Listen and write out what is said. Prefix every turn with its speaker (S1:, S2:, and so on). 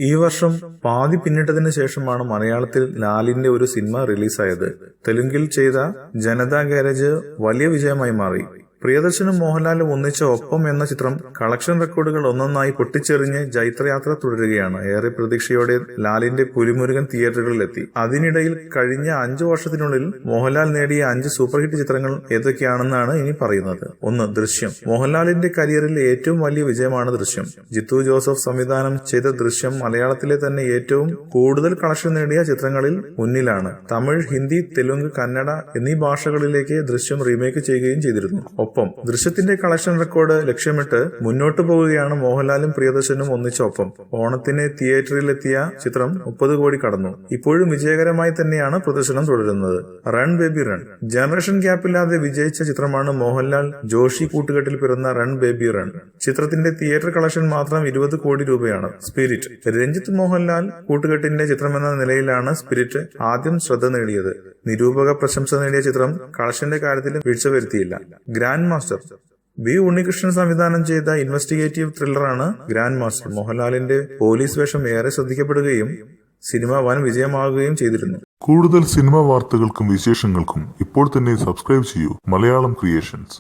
S1: ഈ വർഷം പാതി പിന്നിട്ടതിന് ശേഷമാണ് മലയാളത്തിൽ ലാലിന്റെ ഒരു സിനിമ റിലീസായത്. തെലുങ്കിൽ ചെയ്ത ജനതാ ഗാരേജ് വലിയ വിജയമായി മാറി. പ്രിയദർശനും മോഹൻലാലും ഒന്നിച്ച ഒപ്പം എന്ന ചിത്രം കളക്ഷൻ റെക്കോർഡുകൾ ഒന്നൊന്നായി പൊട്ടിച്ചെറിഞ്ഞ് ജൈത്രയാത്ര തുടരുകയാണ്. ഏറെ പ്രതീക്ഷയോടെ ലാലിന്റെ പുലിമുരുകൻ തിയേറ്ററുകളിലെത്തി. അതിനിടയിൽ കഴിഞ്ഞ 5 വർഷത്തിനുള്ളിൽ മോഹൻലാൽ നേടിയ 5 സൂപ്പർ ഹിറ്റ് ചിത്രങ്ങൾ ഏതൊക്കെയാണെന്നാണ് ഇനി പറയുന്നത്. 1. ദൃശ്യം. മോഹൻലാലിന്റെ കരിയറിൽ ഏറ്റവും വലിയ വിജയമാണ് ദൃശ്യം. ജിത്തു ജോസഫ് സംവിധാനം ചെയ്ത ദൃശ്യം മലയാളത്തിലെ തന്നെ ഏറ്റവും കൂടുതൽ കളക്ഷൻ നേടിയ ചിത്രങ്ങളിൽ മുന്നിലാണ്. തമിഴ്, ഹിന്ദി, തെലുങ്ക്, കന്നഡ എന്നീ ഭാഷകളിലേക്ക് ദൃശ്യം റീമേക്ക് ചെയ്യുകയും ചെയ്തിരുന്നു. ഒപ്പം ദൃശ്യത്തിന്റെ കളക്ഷൻ റെക്കോർഡ് ലക്ഷ്യമിട്ട് മുന്നോട്ടു പോവുകയാണ് മോഹൻലാലും പ്രിയദർശനും ഒന്നിച്ച ഒപ്പം. ഓണത്തിന് തിയേറ്ററിലെത്തിയ ചിത്രം 30 കോടി കടന്നു. ഇപ്പോഴും വിജയകരമായി തന്നെയാണ് പ്രദർശനം തുടരുന്നത്. Run baby run. ജനറേഷൻ ഗ്യാപ്പില്ലാതെ വിജയിച്ച ചിത്രമാണ് മോഹൻലാൽ ജോഷി കൂട്ടുകെട്ടിൽ പിറന്ന റൺ ബേബി റൺ. ചിത്രത്തിന്റെ തിയേറ്റർ കളക്ഷൻ മാത്രം 20 കോടി രൂപയാണ്. സ്പിരിറ്റ്. രഞ്ജിത്ത് മോഹൻലാൽ കൂട്ടുകെട്ടിന്റെ ചിത്രമെന്ന നിലയിലാണ് സ്പിരിറ്റ് ആദ്യം ശ്രദ്ധ നേടിയത്. നിരൂപക പ്രശംസ നേടിയ ചിത്രം കളക്ഷന്റെ കാര്യത്തിലും വീഴ്ച വരുത്തിയില്ല. Grandmaster. ബി ഉണ്ണികൃഷ്ണൻ സംവിധാനം ചെയ്ത ഇൻവെസ്റ്റിഗേറ്റീവ് ത്രില്ലറാണ് ഗ്രാൻഡ് മാസ്റ്റർ. മോഹൻലാലിന്റെ പോലീസ് വേഷം ഏറെ ശ്രദ്ധിക്കപ്പെടുകയും സിനിമ വൻ വിജയമാകുകയും ചെയ്തിരുന്നു.
S2: കൂടുതൽ സിനിമാ വാർത്തകൾക്കും വിശേഷങ്ങൾക്കും ഇപ്പോൾ തന്നെ സബ്സ്ക്രൈബ് ചെയ്യൂ മലയാളം ക്രിയേഷൻസ്.